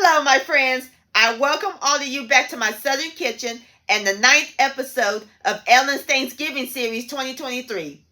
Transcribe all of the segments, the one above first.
Hello, my friends. I welcome all of you back to my Southern Kitchen and the 9th episode of Ellen's Thanksgiving Series 2023.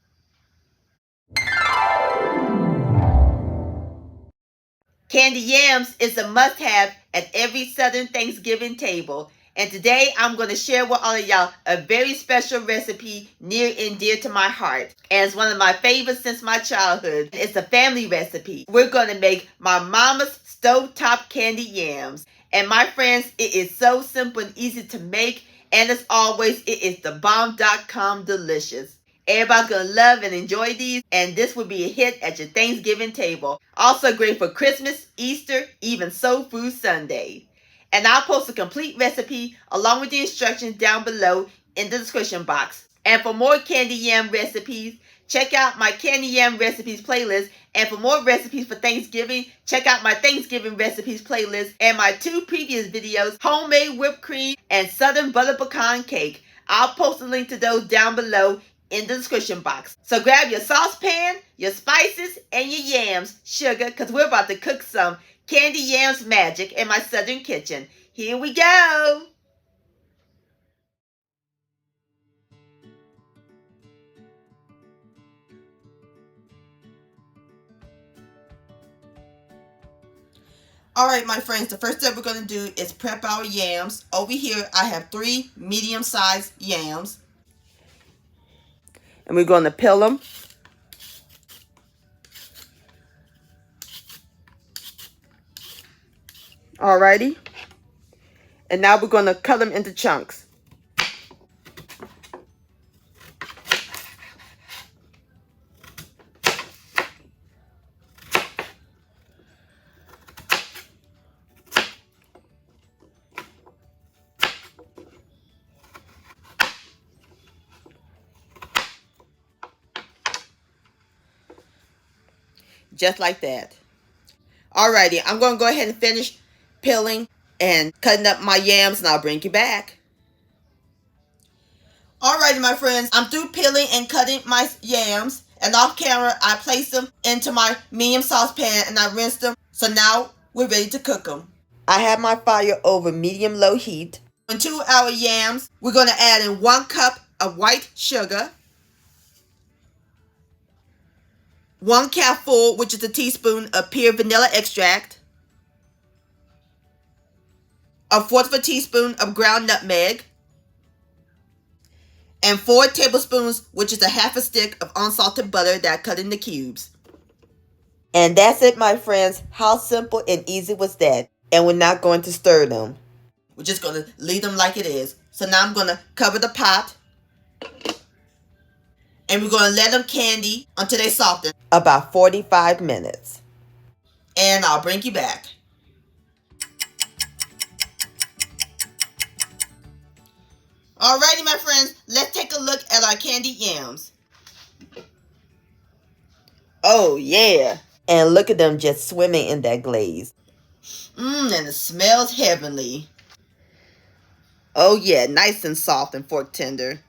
Candied yams is a must-have at every Southern Thanksgiving table. And today I'm going to share with all of y'all a very special recipe near and dear to my heart. And it's one of my favorites since my childhood. It's a family recipe. We're going to make my mama's stovetop candied yams. And my friends, it is so simple and easy to make. And as always, it is the bomb.com delicious. Everybody's going to love and enjoy these, and this will be a hit at your Thanksgiving table. Also great for Christmas, Easter, even Soul Food Sunday. And I'll post a complete recipe along with the instructions down below in the description box. And for more candied yam recipes, check out my candied yam recipes playlist. And for more recipes for Thanksgiving, check out my Thanksgiving recipes playlist and my 2 previous videos, homemade whipped cream and southern butter pecan cake. I'll post a link to those down below in the description box. So grab your saucepan, your spices, and your yams, sugar, because we're about to cook some candied yams magic in my Southern kitchen. Here we go. Alright, my friends, the first step we're going to do is prep our yams. Over here, I have 3 medium-sized yams. And we're going to peel them. Alrighty. And now we're going to cut them into chunks. Just like that. Alrighty, I'm going to go ahead and finish peeling and cutting up my yams, and I'll bring you back. Alrighty, my friends, I'm through peeling and cutting my yams, and off camera I place them into my medium saucepan and I rinse them. So now we're ready to cook them. I have my fire over medium-low heat. Into our yams, we're going to add in 1 cup of white sugar, 1 cupful, which is a teaspoon of pure vanilla extract, 1/4 of a teaspoon of ground nutmeg, and 4 tablespoons, which is a 1/2 stick of unsalted butter that I cut into cubes. And that's it, my friends. How simple and easy was that? And we're not going to stir them. We're just going to leave them like it is. So now I'm going to cover the pot. And we're going to let them candy until they soften. About 45 minutes. And I'll bring you back. Alrighty, my friends, let's take a look at our candied yams. Oh, yeah. And look at them just swimming in that glaze. And it smells heavenly. Oh, yeah, nice and soft and fork tender.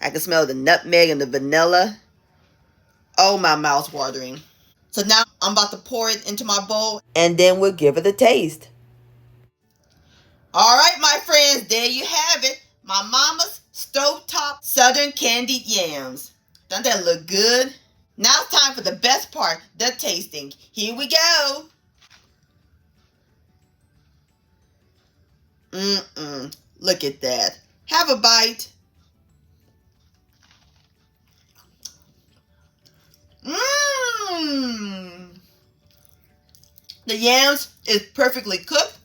I can smell the nutmeg and the vanilla. Oh, my mouth's watering. So now I'm about to pour it into my bowl, and then we'll give it a taste. Alright, my friends, there you have it. My mama's stovetop southern candied yams. Doesn't that look good? Now it's time for the best part, the tasting. Here we go. Look at that. Have a bite. The yams is perfectly cooked.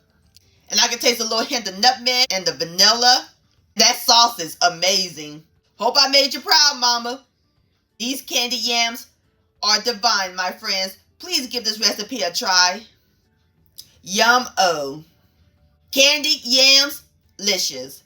And I can taste a little hint of nutmeg and the vanilla. That sauce is amazing. Hope I made you proud, Mama. These candied yams are divine, my friends. Please give this recipe a try. Yum-o. Candied yams, licious.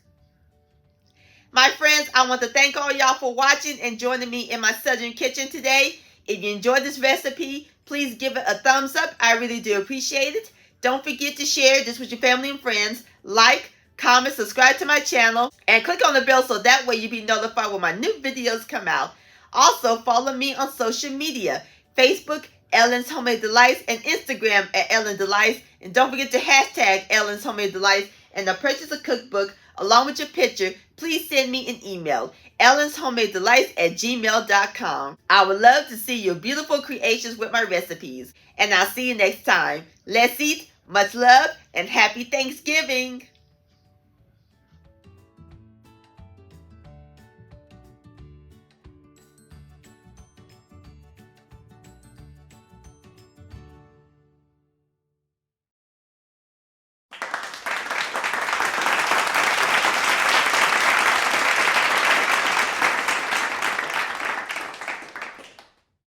My friends, I want to thank all y'all for watching and joining me in my Southern kitchen today. If you enjoyed this recipe, please give it a thumbs up. I really do appreciate it. Don't forget to share this with your family and friends. Like, comment, subscribe to my channel, and click on the bell so that way you'll be notified when my new videos come out. Also, follow me on social media, Facebook, Ellen's Homemade Delights and Instagram at Ellen Delights. And don't forget to hashtag Ellen's Homemade Delights. And to purchase a cookbook along with your picture, please send me an email, ellenshomemadedelights@gmail.com. I would love to see your beautiful creations with my recipes. And I'll see you next time. Let's eat, much love, and happy Thanksgiving.